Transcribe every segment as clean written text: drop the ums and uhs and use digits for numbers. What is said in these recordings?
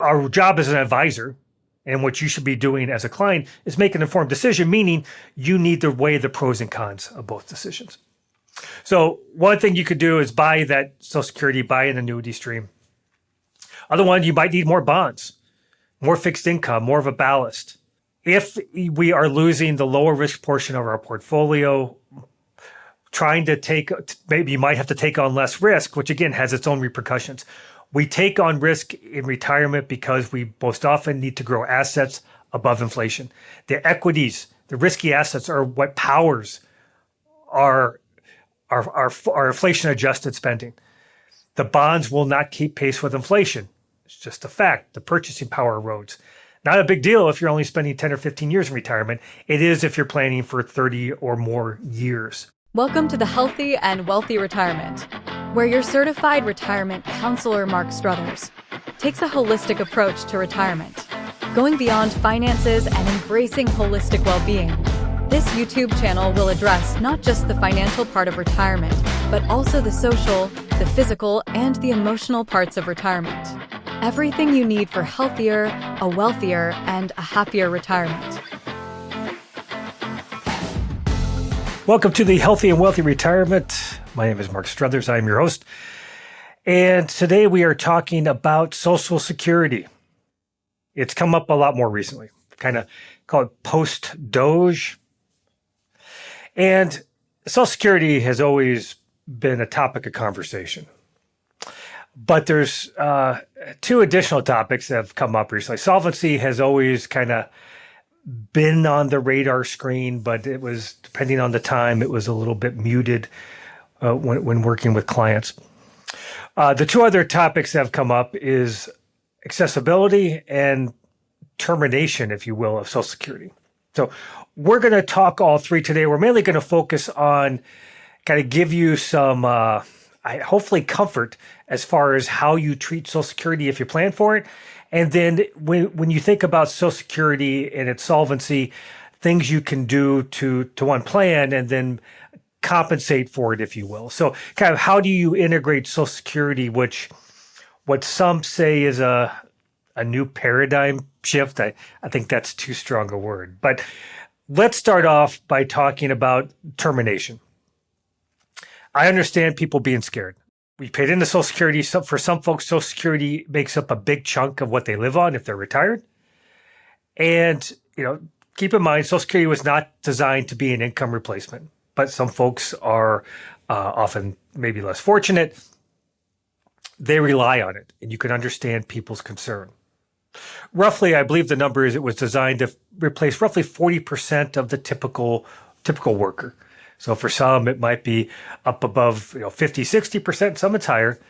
our job as an advisor and what you should be doing as a client is make an informed decision, meaning you need to weigh the pros and cons of both decisions. So one thing you could do is buy that Social Security, buy an annuity stream. Other one, you might need more bonds, more fixed income, more of a ballast. If we are losing the lower risk portion of our portfolio, trying to maybe you might have to take on less risk, which again has its own repercussions. We take on risk in retirement because we most often need to grow assets above inflation. The equities, the risky assets are what powers our inflation adjusted spending. The bonds will not keep pace with inflation. It's just a fact. The purchasing power erodes. Not a big deal if you're only spending 10 or 15 years in retirement. It is if you're planning for 30 or more years. Welcome to the Healthy and Wealthy Retirement, where your certified retirement counselor, Mark Struthers, takes a holistic approach to retirement, going beyond finances and embracing holistic well-being. This YouTube channel will address not just the financial part of retirement, but also the social, the physical, and the emotional parts of retirement. Everything you need for healthier, a wealthier, and a happier retirement. Welcome to the Healthy and Wealthy Retirement. My name is Mark Struthers. I'm your host. And today we are talking about Social Security. It's come up a lot more recently. Kind of call it post-Doge. And Social Security has always been a topic of conversation. But there's two additional topics that have come up recently. Solvency has always kind of been on the radar screen, but it was, depending on the time, it was a little bit muted when working with clients. The two other topics that have come up is accessibility and termination, if you will, of Social Security. So we're going to talk all three today. We're mainly going to focus on kind of give you some hopefully comfort as far as how you treat Social Security if you plan for it. And then when you think about Social Security and its solvency, things you can do to one plan and then compensate for it, if you will. So kind of how do you integrate Social Security, which what some say is a new paradigm shift. I think that's too strong a word. But let's start off by talking about termination. I understand people being scared. We paid into Social Security. So for some folks, Social Security makes up a big chunk of what they live on if they're retired. And, keep in mind, Social Security was not designed to be an income replacement, but some folks are often maybe less fortunate. They rely on it, and you can understand people's concern. Roughly, I believe the number is it was designed to replace roughly 40% of the typical worker. So for some, it might be up above 50, 60%, some it's higher.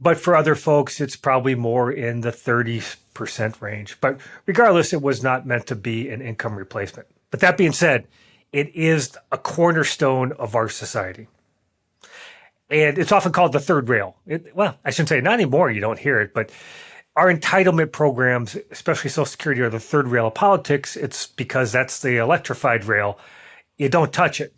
But for other folks, it's probably more in the 30% range. But regardless, it was not meant to be an income replacement. But that being said, it is a cornerstone of our society. And it's often called the third rail. I shouldn't say not anymore, you don't hear it, but our entitlement programs, especially Social Security, are the third rail of politics. It's because that's the electrified rail. You don't touch it.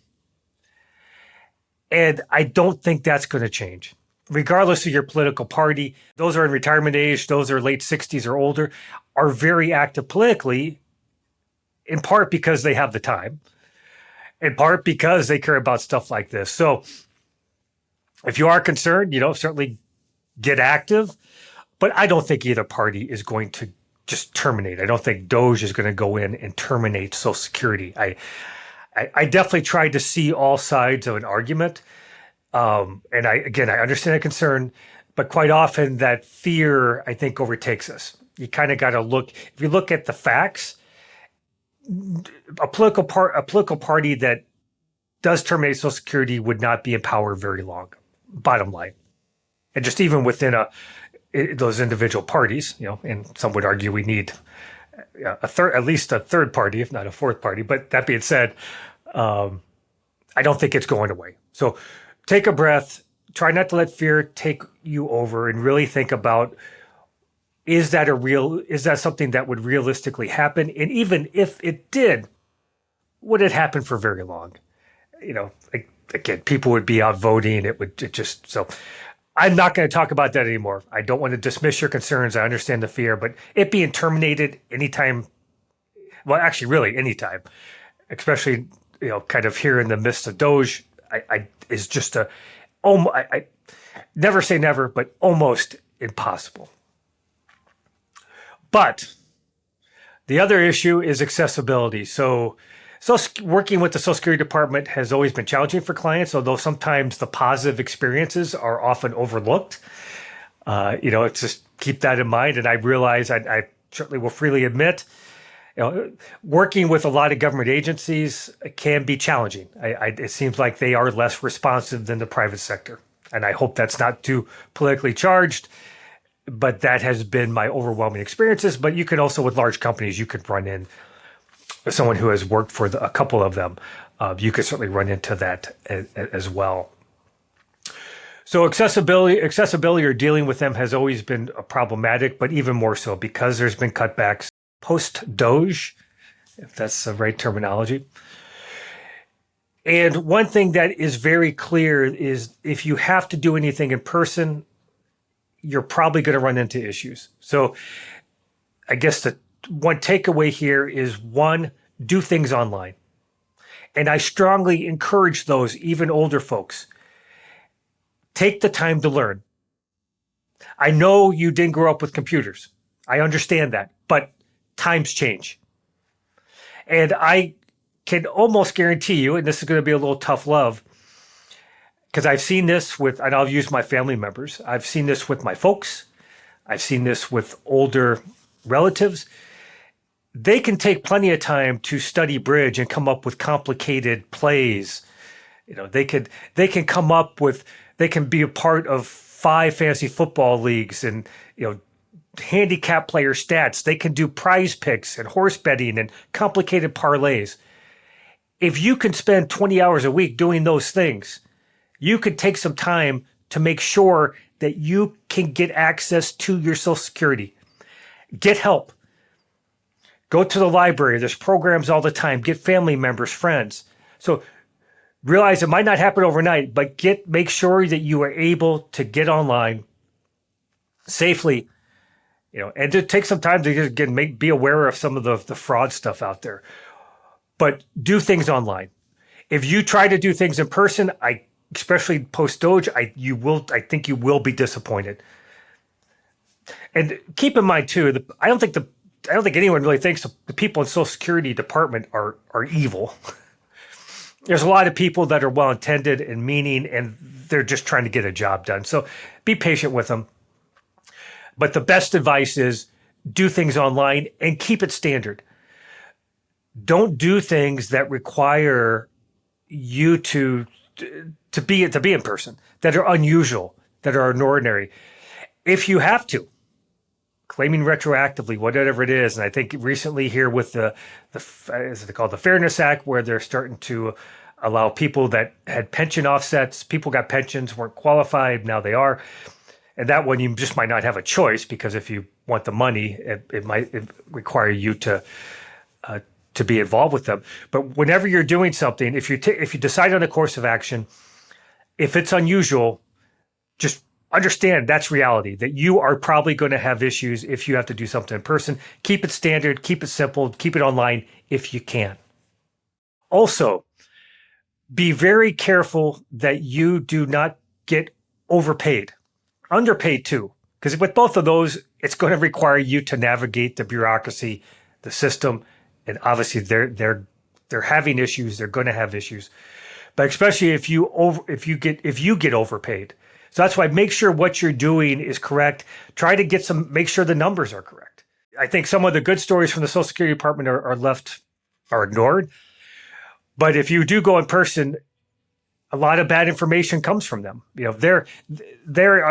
And I don't think that's going to change. Regardless of your political party, those are in retirement age, those are late 60s or older, are very active politically, in part because they have the time, in part because they care about stuff like this. So if you are concerned, certainly get active. But I don't think either party is going to just terminate. I don't think Doge is going to go in and terminate Social Security. I definitely tried to see all sides of an argument. And I understand the concern, but quite often that fear, I think, overtakes us. You kind of got to look, if you look at the facts, a political party that does terminate Social Security would not be in power very long, bottom line. And just even within those individual parties, and some would argue we need at least a third party, if not a fourth party. But that being said, I don't think it's going away. So take a breath, try not to let fear take you over, and really think about, is that something that would realistically happen? And even if it did, would it happen for very long? Again, people would be out voting. So I'm not going to talk about that anymore. I don't want to dismiss your concerns. I understand the fear, but it being terminated anytime, well, actually, really anytime, especially, kind of here in the midst of Doge, is just I never say never, but almost impossible. But the other issue is accessibility. So working with the Social Security Department has always been challenging for clients, although sometimes the positive experiences are often overlooked. It's just keep that in mind. And I realize I certainly will freely admit, working with a lot of government agencies can be challenging. It seems like they are less responsive than the private sector. And I hope that's not too politically charged, but that has been my overwhelming experiences. But you can also, with large companies, you could run in someone who has worked for a couple of them. You could certainly run into that as well. So accessibility or dealing with them has always been problematic, but even more so because there's been cutbacks post-Doge, if that's the right terminology. And one thing that is very clear is if you have to do anything in person, you're probably going to run into issues. So I guess the one takeaway here is, one, do things online. And I strongly encourage those, even older folks, take the time to learn. I know you didn't grow up with computers. I understand that, but times change. And I can almost guarantee you, and this is going to be a little tough love, because I've seen this with, and I'll use my family members, I've seen this with my folks, I've seen this with older relatives. They can take plenty of time to study bridge and come up with complicated plays. They can come up with, they can be a part of 5 fantasy football leagues and, handicap player stats. They can do prize picks and horse betting and complicated parlays. If you can spend 20 hours a week doing those things, you could take some time to make sure that you can get access to your Social Security. Get help. Go to the library. There's programs all the time. Get family members, friends. So realize it might not happen overnight, but make sure that you are able to get online safely, and to take some time to be aware of some of the fraud stuff out there. But do things online. If you try to do things in person, especially post-Doge, I think you will be disappointed. And keep in mind too, I don't think anyone really thinks the people in Social Security Department are evil. There's a lot of people that are well-intended and meaning, and they're just trying to get a job done. So be patient with them. But the best advice is do things online and keep it standard. Don't do things that require you to be in person, that are unusual, that are ordinary. If you have to, claiming retroactively, whatever it is. And I think recently here with the is it called the Fairness Act, where they're starting to allow people that had pension offsets, people got pensions, weren't qualified, now they are. And that one, you just might not have a choice, because if you want the money, it might require you to be involved with them. But whenever you're doing something, if you decide on a course of action, if it's unusual, just understand that's reality, that you are probably going to have issues if you have to do something in person. Keep it standard, keep it simple, keep it online if you can. Also, be very careful that you do not get overpaid. Underpaid too, because with both of those, it's going to require you to navigate the bureaucracy, the system, and obviously they're having issues. They're going to have issues, but especially if you get overpaid. So that's why make sure what you're doing is correct. Try to make sure the numbers are correct. I think some of the good stories from the Social Security Department are ignored, but if you do go in person, a lot of bad information comes from them. They're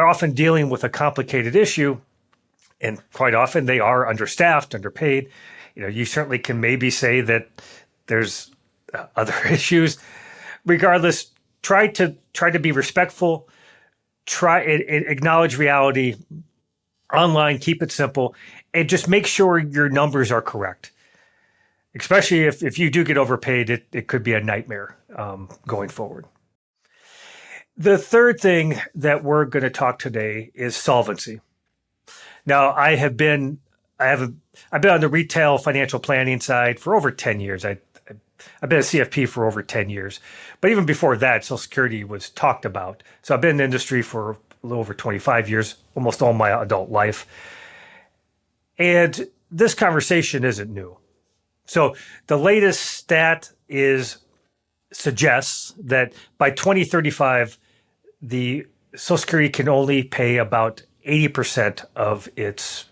often dealing with a complicated issue, and quite often they are understaffed, underpaid. You certainly can maybe say that there's other issues. Regardless, try to be respectful. Try and acknowledge reality. Online, keep it simple, and just make sure your numbers are correct. Especially if you do get overpaid, it could be a nightmare going forward. The third thing that we're going to talk today is solvency. Now, I've been on the retail financial planning side for over 10 years. I've been a CFP for over 10 years. But even before that, Social Security was talked about. So I've been in the industry for a little over 25 years, almost all my adult life. And this conversation isn't new. So the latest stat suggests that by 2035, the Social Security can only pay about 80% of its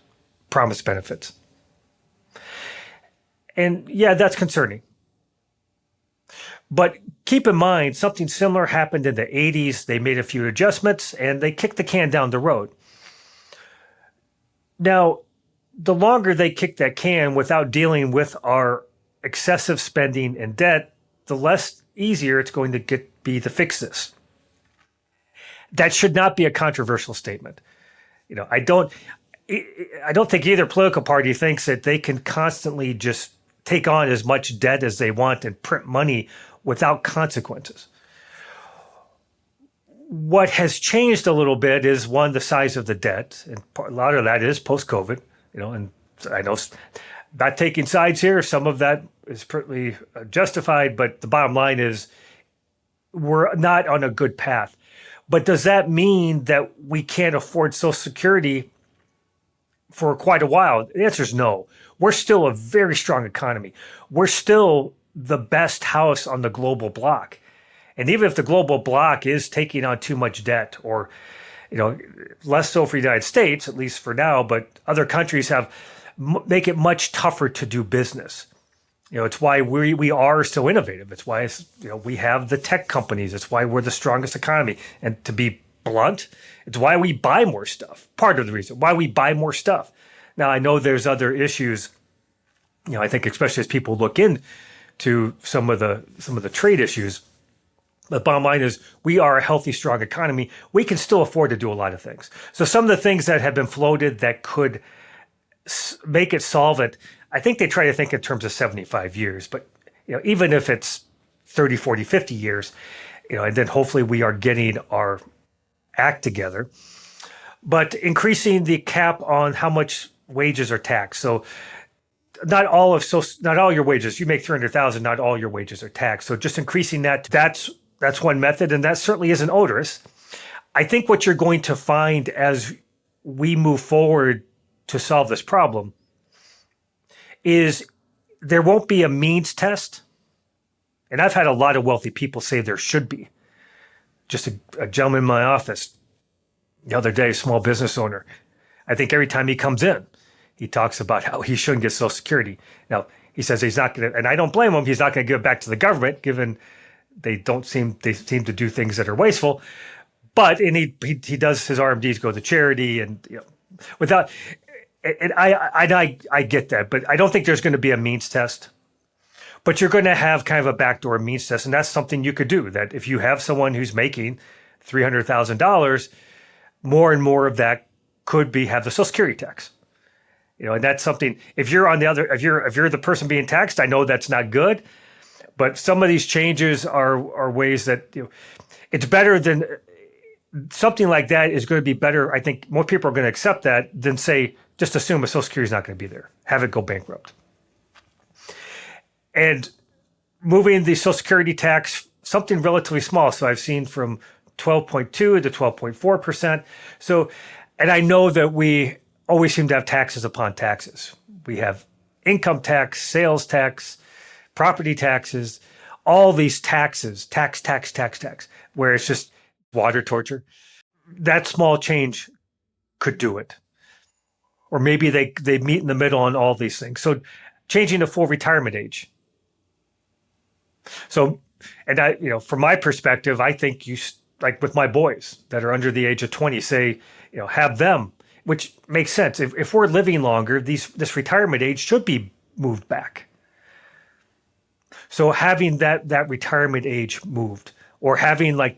promised benefits. And yeah, that's concerning. But keep in mind, something similar happened in the 80s. They made a few adjustments and they kicked the can down the road. Now, the longer they kick that can without dealing with our excessive spending and debt, the less easier it's going to be to fix this. That should not be a controversial statement. I don't think either political party thinks that they can constantly just take on as much debt as they want and print money without consequences. What has changed a little bit is, one, the size of the debt, and a lot of that is post-COVID. And I know, not taking sides here, some of that is pretty justified, but the bottom line is we're not on a good path. But does that mean that we can't afford Social Security for quite a while? The answer is no. We're still a very strong economy. We're still the best house on the global block. And even if the global block is taking on too much debt, or less so for the United States, at least for now, but other countries make it much tougher to do business. It's why we are so innovative. It's why we have the tech companies. It's why we're the strongest economy. And to be blunt, it's why we buy more stuff. Part of the reason why we buy more stuff. Now, I know there's other issues. I think especially as people look into some of the trade issues. The bottom line is we are a healthy, strong economy. We can still afford to do a lot of things. So some of the things that have been floated that could make it solvent, I think they try to think in terms of 75 years. But even if it's 30, 40, 50 years, and then hopefully we are getting our act together. But increasing the cap on how much wages are taxed. So not all your wages. You make $300,000, not all your wages are taxed. So just increasing that. That's one method, and that certainly isn't odorous. I think what you're going to find as we move forward to solve this problem is there won't be a means test. And I've had a lot of wealthy people say there should be. Just a gentleman in my office the other day, small business owner. I think every time he comes in, he talks about how he shouldn't get Social Security. Now, he says he's not going to, and I don't blame him, he's not going to give it back to the government, given they seem to do things that are wasteful. But he does, his RMDs go to charity, and without, and I get that, but I don't think there's going to be a means test. But you're going to have kind of a backdoor means test, and that's something you could do. That if you have someone who's making $300,000, more and more of that could have the Social Security tax. And that's something. If you're the person being taxed, I know that's not good. But some of these changes are ways that it's better than something like that is going to be better. I think more people are going to accept that than say just assume a Social Security is not going to be there, have it go bankrupt. And moving the Social Security tax, something relatively small. So I've seen from 12.2 to 12.4%. So, and I know that we always seem to have taxes upon taxes. We have income tax, sales tax, property taxes, all these taxes, tax, where it's just water torture. That small change could do it. Or maybe they meet in the middle on all these things. So changing the full retirement age. So, and from my perspective, I think like with my boys that are under the age of 20, say, have them, which makes sense. If we're living longer, this retirement age should be moved back. So having that retirement age moved, or having I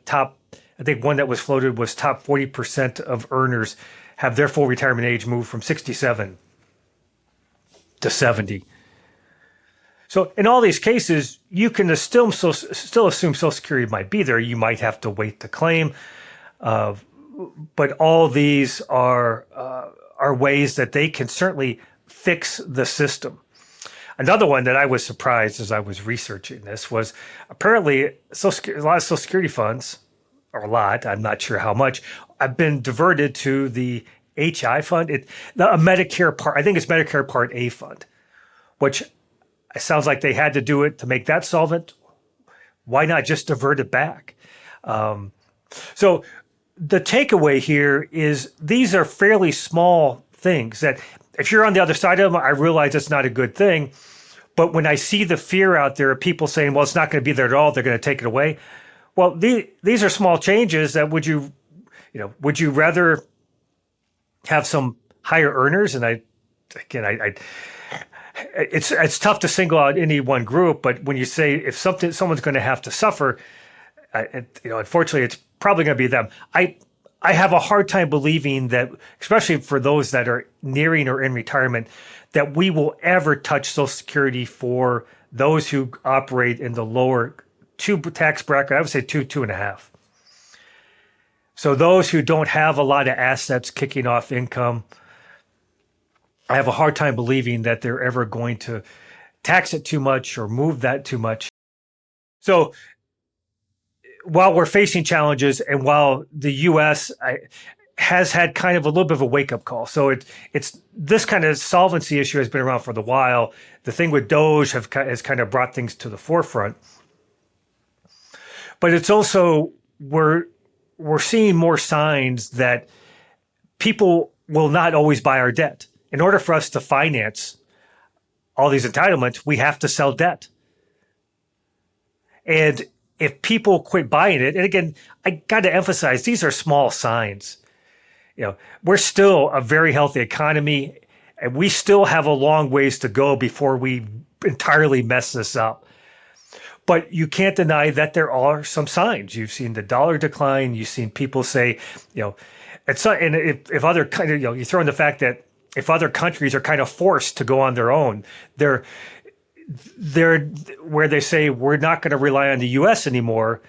think one that was floated was top 40% of earners have their full retirement age moved from 67 to 70. So in all these cases, you can still assume Social Security might be there. You might have to wait to claim, but all these are ways that they can certainly fix the system. Another one that I was surprised as I was researching this was apparently a lot of Social Security funds, or a lot, I'm not sure how much, have been diverted to the HI fund, a Medicare Part, I think it's Medicare Part A fund, which it sounds like they had to do it to make that solvent. Why not just divert it back? So the takeaway here is these are fairly small things that if you're on the other side of them, I realize it's not a good thing. But when I see the fear out there of people saying, well, it's not going to be there at all, they're going to take it away. Well, these are small changes that would you rather have some higher earners? And it's tough to single out any one group, but when you say if someone's going to have to suffer, unfortunately, it's probably going to be them. I have a hard time believing that, especially for those that are nearing or in retirement, that we will ever touch Social Security for those who operate in the lower two tax bracket. I would say 2.5. So those who don't have a lot of assets kicking off income, I have a hard time believing that they're ever going to tax it too much or move that too much. So while we're facing challenges and while the U.S. has had kind of a little bit of a wake-up call, so it's this kind of solvency issue has been around for a while. The thing with Doge has kind of brought things to the forefront. But it's also, we're seeing more signs that people will not always buy our debt. In order for us to finance all these entitlements, we have to sell debt. And if people quit buying it, and again, I got to emphasize, these are small signs. We're still a very healthy economy, and we still have a long ways to go before we entirely mess this up. But you can't deny that there are some signs. You've seen the dollar decline. You've seen people say, it's not, and if other kind of, you throw in the fact that if other countries are kind of forced to go on their own, they're where they say we're not going to rely on the U.S. anymore.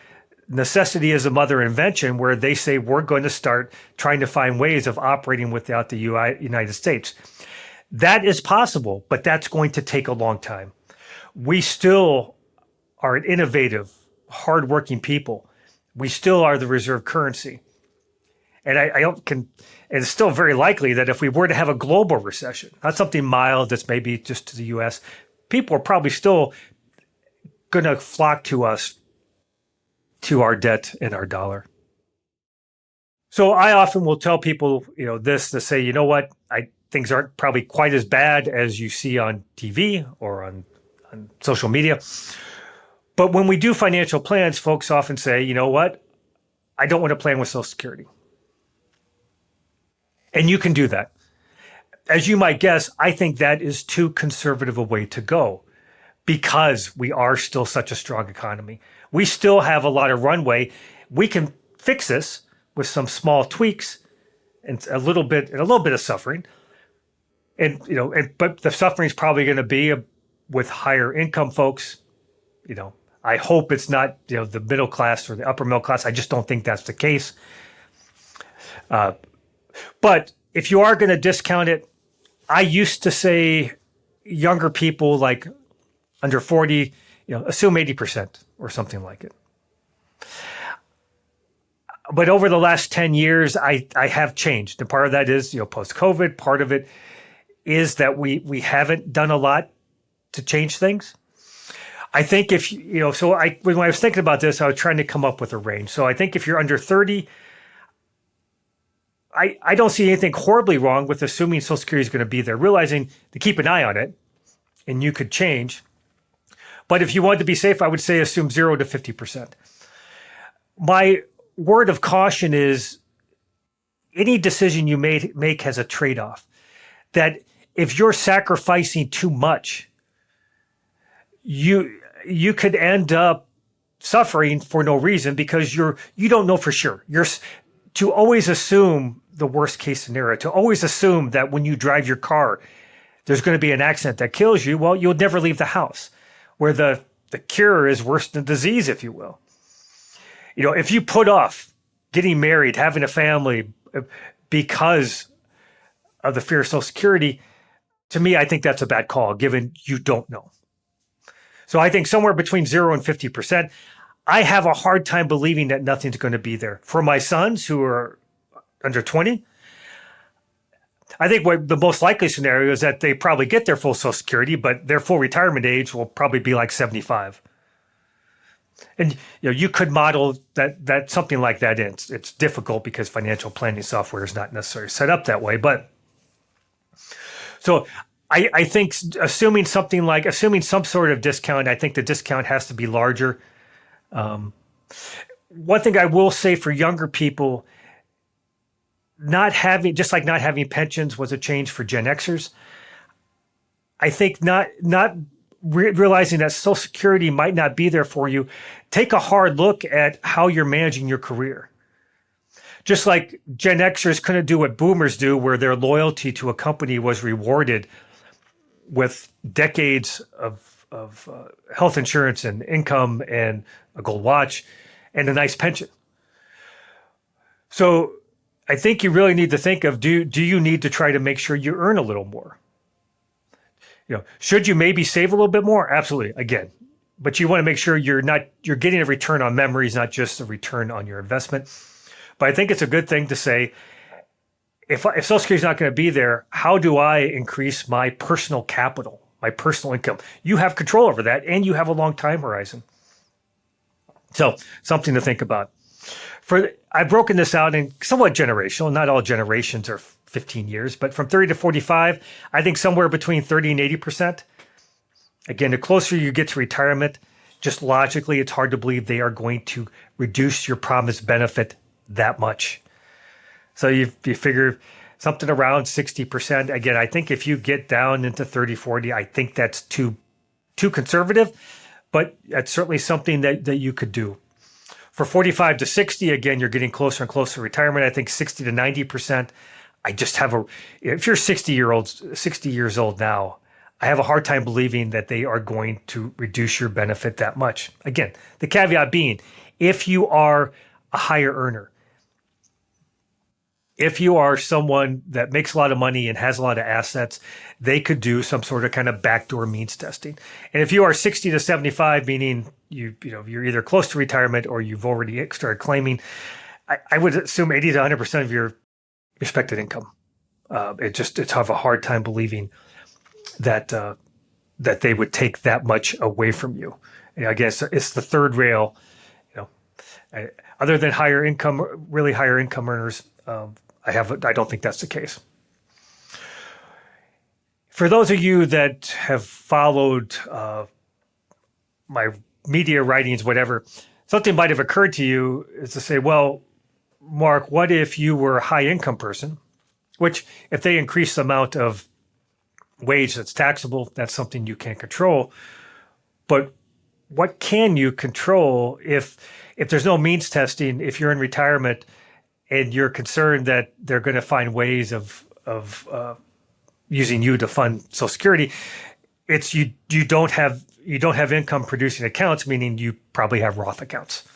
Necessity is a mother invention, where they say we're going to start trying to find ways of operating without the United States. That is possible, but that's going to take a long time. We still are an innovative, hardworking people. We still are the reserve currency. And and it's still very likely that if we were to have a global recession, not something mild that's maybe just to the U.S., people are probably still going to flock to us, to our debt and our dollar. So I often will tell people, to say, what, things aren't probably quite as bad as you see on TV or on social media. But when we do financial plans, folks often say, you know what, I don't want to plan with Social Security. And you can do that. As you might guess, I think that is too conservative a way to go because we are still such a strong economy. We still have a lot of runway. We can fix this with some small tweaks and a little bit of suffering. But the suffering is probably going to be with higher income folks. I hope it's not, the middle class or the upper middle class. I just don't think that's the case. But if you are going to discount it, I used to say younger people like under 40, assume 80% or something like it. But over the last 10 years, I have changed. And part of that is, post-COVID. Part of it is that we haven't done a lot to change things. I think when I was thinking about this, I was trying to come up with a range. So I think if you're under 30, I don't see anything horribly wrong with assuming Social Security is going to be there, realizing to keep an eye on it, and you could change. But if you wanted to be safe, I would say assume 0 to 50%. My word of caution is any decision you make has a trade-off. That if you're sacrificing too much, you could end up suffering for no reason because you don't know for sure. To always assume the worst case scenario, to always assume that when you drive your car, there's going to be an accident that kills you, well, you'll never leave the house. where the cure is worse than disease, if you will. If you put off getting married, having a family because of the fear of Social Security, to me, I think that's a bad call, given you don't know. So I think somewhere between 0 and 50%, I have a hard time believing that nothing's going to be there. For my sons who are under 20, I think what the most likely scenario is that they probably get their full Social Security, but their full retirement age will probably be like 75. And you could model that something like that in. It's difficult because financial planning software is not necessarily set up that way. But so I think assuming some sort of discount, I think the discount has to be larger. One thing I will say for younger people, not having pensions was a change for Gen Xers. I think not realizing that Social Security might not be there for you, take a hard look at how you're managing your career. Just like Gen Xers couldn't do what boomers do, where their loyalty to a company was rewarded with decades of health insurance and income and a gold watch and a nice pension. So I think you really need to think of, do you need to try to make sure you earn a little more? Should you maybe save a little bit more? Absolutely. Again, but you want to make sure you're getting a return on memories, not just a return on your investment. But I think it's a good thing to say, if Social Security is not going to be there, how do I increase my personal capital, my personal income? You have control over that, and you have a long time horizon. So something to think about. I've broken this out in somewhat generational. Not all generations are 15 years, but from 30 to 45, I think somewhere between 30 and 80%. Again, the closer you get to retirement, just logically, it's hard to believe they are going to reduce your promised benefit that much. So you figure something around 60%. Again, I think if you get down into 30, 40, I think that's too conservative, but that's certainly something that you could do. For 45 to 60, again, you're getting closer and closer to retirement. I think 60 to 90%. If you're 60 years old now, I have a hard time believing that they are going to reduce your benefit that much. Again, the caveat being, if you are a higher earner, if you are someone that makes a lot of money and has a lot of assets, they could do some sort of kind of backdoor means testing. And if you are 60 to 75, meaning you're either close to retirement or you've already started claiming, I would assume 80 to 100% of your expected income. It's have a hard time believing that they would take that much away from you. I guess it's the third rail. Other than really higher income earners, I don't think that's the case. For those of you that have followed my media writings, whatever, something might have occurred to you is to say, well, Mark, what if you were a high income person, which if they increase the amount of wage that's taxable, that's something you can't control. But what can you control if there's no means testing, if you're in retirement and you're concerned that they're going to find ways of using you to fund Social Security? It's you don't have income producing accounts, meaning you probably have Roth accounts,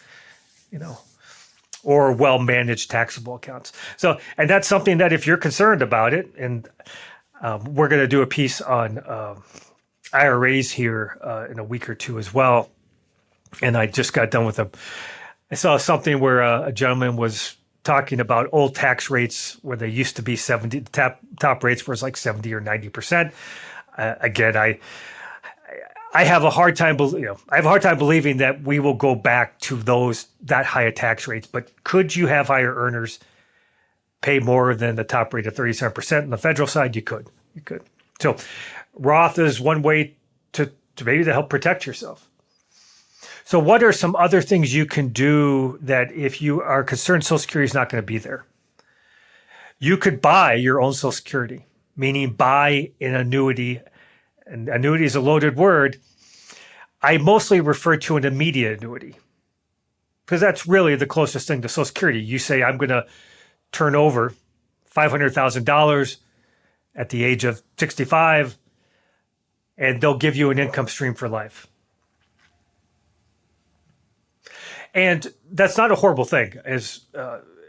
or well-managed taxable accounts. So, and that's something that if you're concerned about it, and we're going to do a piece on IRAs here in a week or two as well. And I just got done I saw something where a gentleman was talking about old tax rates where they used to be 70, the top rates was like 70 or 90%. Again, I have a hard time believing that we will go back to that higher tax rates. But could you have higher earners pay more than the top rate of 37% on the federal side? You could. So Roth is one way to maybe to help protect yourself. So what are some other things you can do that if you are concerned Social Security is not going to be there? You could buy your own Social Security, meaning buy an annuity. And annuity is a loaded word. I mostly refer to an immediate annuity because that's really the closest thing to Social Security. You say, I'm going to turn over $500,000 at the age of 65, and they'll give you an income stream for life. And that's not a horrible thing. As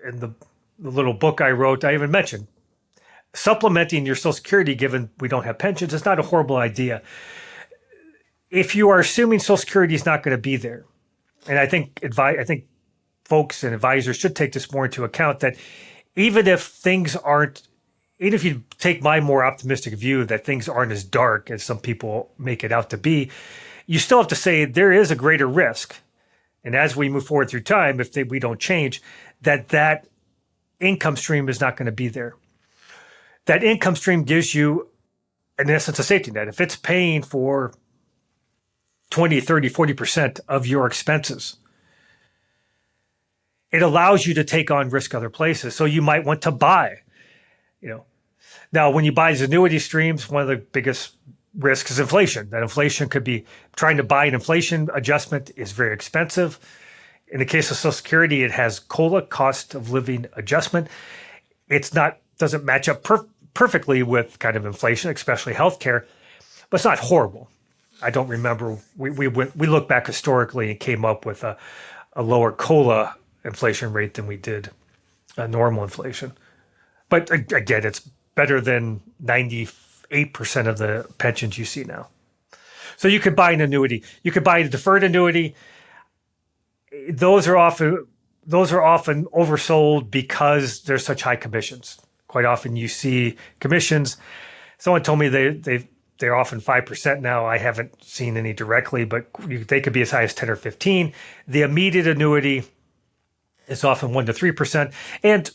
in the little book I wrote, I even mentioned supplementing your Social Security, given we don't have pensions, is not a horrible idea. If you are assuming Social Security is not going to be there, and I think folks and advisors should take this more into account, that even if you take my more optimistic view that things aren't as dark as some people make it out to be, you still have to say there is a greater risk. And as we move forward through time, if we don't change, that income stream is not going to be there. That income stream gives you, in essence, a safety net. If it's paying for 20, 30, 40% of your expenses, it allows you to take on risk other places. So you might want to buy, Now, when you buy these annuity streams, one of the biggest risks is inflation. That inflation could be trying to buy an inflation adjustment is very expensive. In the case of Social Security, it has COLA, cost of living adjustment. Doesn't match up perfectly with kind of inflation, especially healthcare, but it's not horrible. I don't remember. We looked back historically and came up with a lower COLA inflation rate than we did normal inflation. But again, it's better than 98% of the pensions you see now. So you could buy an annuity. You could buy a deferred annuity. Those are often oversold because there's such high commissions. Quite often you see commissions. Someone told me they're often 5% now. I haven't seen any directly, but they could be as high as 10 or 15. The immediate annuity is often 1 to 3%. And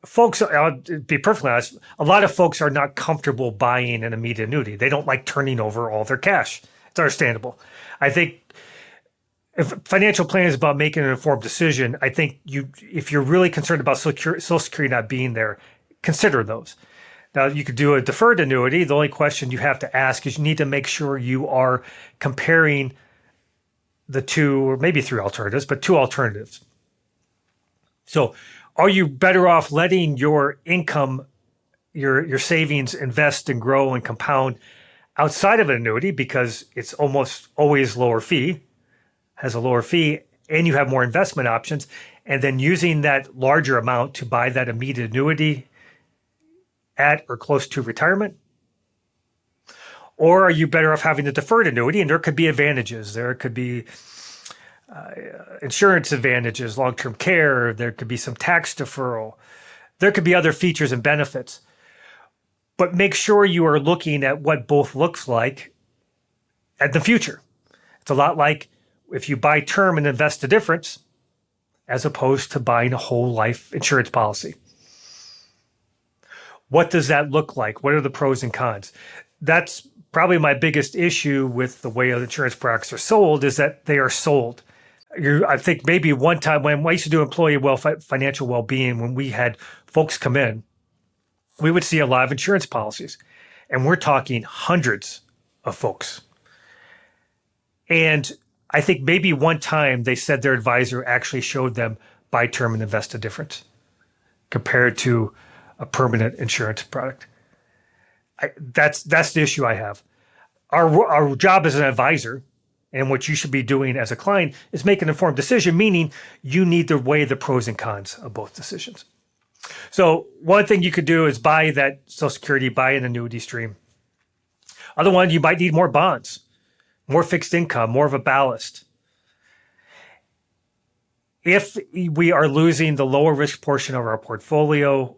folks, I'll be perfectly honest, a lot of folks are not comfortable buying an immediate annuity. They don't like turning over all their cash. It's understandable. I think if financial planning is about making an informed decision, I think if you're really concerned about Social Security not being there, consider those. Now, you could do a deferred annuity. The only question you have to ask is you need to make sure you are comparing the two, or maybe three alternatives, but two alternatives. So are you better off letting your income, your savings invest and grow and compound outside of an annuity because it's almost always has a lower fee, and you have more investment options, and then using that larger amount to buy that immediate annuity at or close to retirement? Or are you better off having the deferred annuity? And there could be advantages. There could be insurance advantages, long-term care. There could be some tax deferral. There could be other features and benefits. But make sure you are looking at what both looks like at the future. It's a lot like if you buy term and invest the difference, as opposed to buying a whole life insurance policy. What does that look like? What are the pros and cons? That's probably my biggest issue with the way insurance products are sold, is that they are sold. I think maybe one time when I used to do employee financial well-being, when we had folks come in, we would see a lot of insurance policies, and we're talking hundreds of folks. And I think maybe one time they said their advisor actually showed them buy term and invest a difference compared to a permanent insurance product. That's the issue I have. Our job as an advisor, and what you should be doing as a client, is make an informed decision, meaning you need to weigh the pros and cons of both decisions. So one thing you could do is buy that Social Security, buy an annuity stream. Other one, you might need more bonds, more fixed income, more of a ballast. If we are losing the lower risk portion of our portfolio,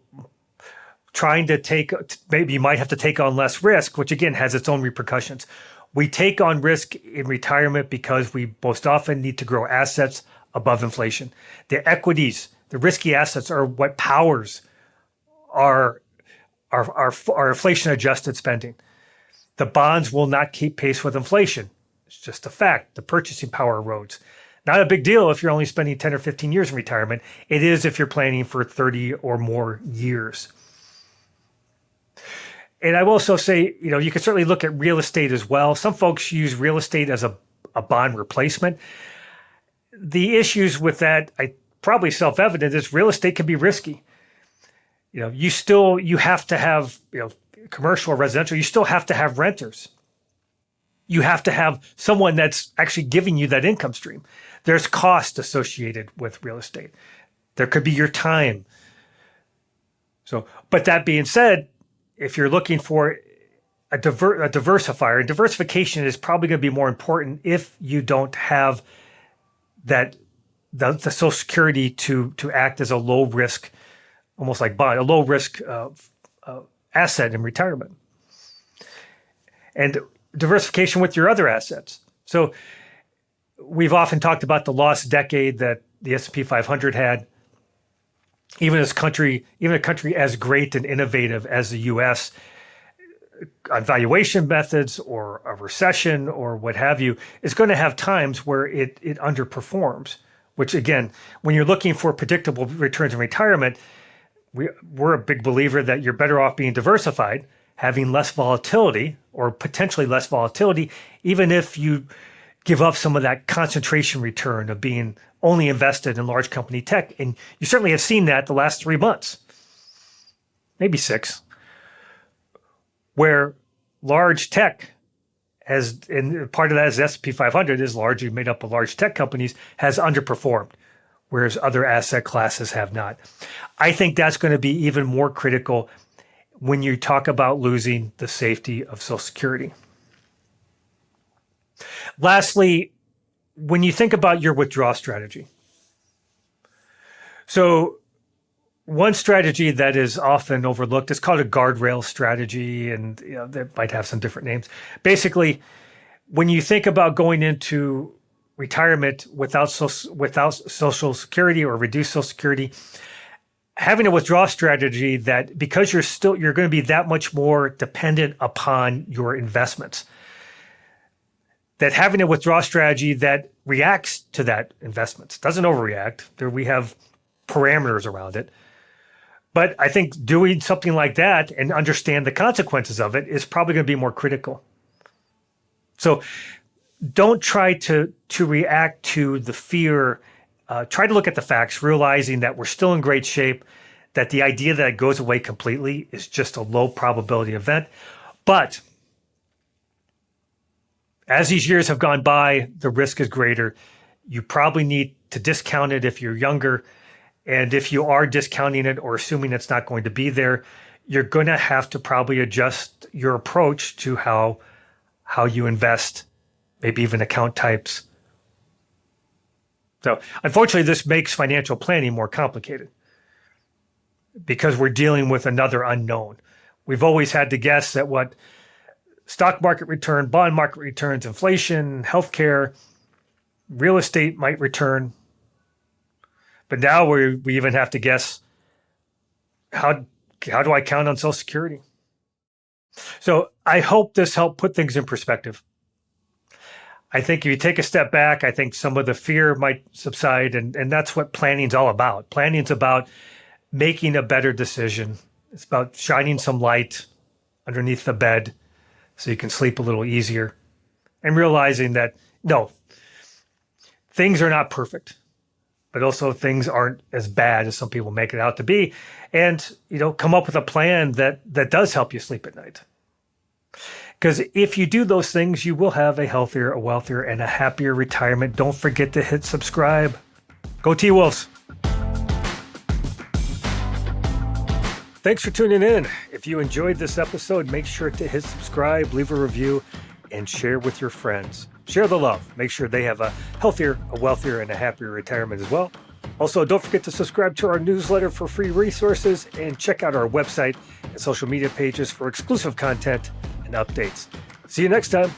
maybe you might have to take on less risk, which again has its own repercussions. We take on risk in retirement because we most often need to grow assets above inflation. The equities, the risky assets, are what powers our inflation adjusted spending. The bonds will not keep pace with inflation. It's just a fact. The purchasing power erodes. Not a big deal if you're only spending 10 or 15 years in retirement. It is if you're planning for 30 or more years. And I will also say, you can certainly look at real estate as well. Some folks use real estate as a bond replacement. The issues with that, probably self-evident, is real estate can be risky. You have to have, commercial or residential, you still have to have renters. You have to have someone that's actually giving you that income stream. There's cost associated with real estate. There could be your time. So, but that being said, if you're looking for a diversifier, and diversification is probably going to be more important if you don't have that the Social Security to act as a low risk, almost like bond, a low risk asset in retirement, and diversification with your other assets. So we've often talked about the lost decade that the S&P 500 had. Even a country as great and innovative as the U.S., on valuation methods or a recession or what have you, is going to have times where it underperforms, which again, when you're looking for predictable returns in retirement, we're a big believer that you're better off being diversified, having less volatility or potentially less volatility, even if you give up some of that concentration return of being only invested in large company tech. And you certainly have seen that the last 3 months, maybe 6, where large tech has, and part of that is the S&P 500 is largely made up of large tech companies, has underperformed, whereas other asset classes have not. I think that's going to be even more critical when you talk about losing the safety of Social Security. Lastly, when you think about your withdrawal strategy. So one strategy that is often overlooked is called a guardrail strategy, and that might have some different names. Basically, when you think about going into retirement without Social Security or reduced Social Security, having a withdrawal strategy that, because you're going to be that much more dependent upon your investments, that having a withdrawal strategy that reacts to that investments, doesn't overreact. We have parameters around it. But I think doing something like that and understand the consequences of it is probably going to be more critical. So don't try to react to the fear. Try to look at the facts, realizing that we're still in great shape, that the idea that it goes away completely is just a low probability event. But as these years have gone by, the risk is greater. You probably need to discount it if you're younger. And if you are discounting it or assuming it's not going to be there, you're going to have to probably adjust your approach to how you invest, maybe even account types. So unfortunately, this makes financial planning more complicated because we're dealing with another unknown. We've always had to guess at what stock market return, bond market returns, inflation, healthcare, real estate might return. But now we even have to guess, how do I count on Social Security? So I hope this helped put things in perspective. I think if you take a step back, I think some of the fear might subside, and that's what planning's all about. Planning's about making a better decision. It's about shining some light underneath the bed so you can sleep a little easier, and realizing that, no, things are not perfect, but also things aren't as bad as some people make it out to be. And, come up with a plan that does help you sleep at night. Because if you do those things, you will have a healthier, a wealthier, and a happier retirement. Don't forget to hit subscribe. Go T-Wolves. Thanks for tuning in. If you enjoyed this episode, make sure to hit subscribe, leave a review, and share with your friends. Share the love. Make sure they have a healthier, a wealthier, and a happier retirement as well. Also, don't forget to subscribe to our newsletter for free resources, and check out our website and social media pages for exclusive content and updates. See you next time.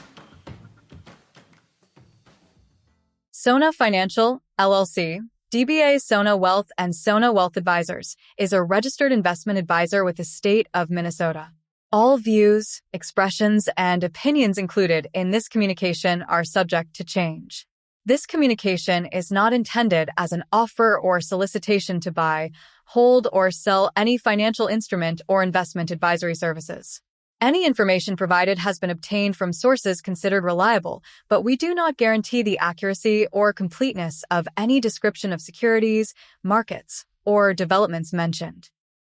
Sona Financial, LLC, DBA Sona Wealth and Sona Wealth Advisors, is a registered investment advisor with the state of Minnesota. All views, expressions, and opinions included in this communication are subject to change. This communication is not intended as an offer or solicitation to buy, hold, or sell any financial instrument or investment advisory services. Any information provided has been obtained from sources considered reliable, but we do not guarantee the accuracy or completeness of any description of securities, markets, or developments mentioned.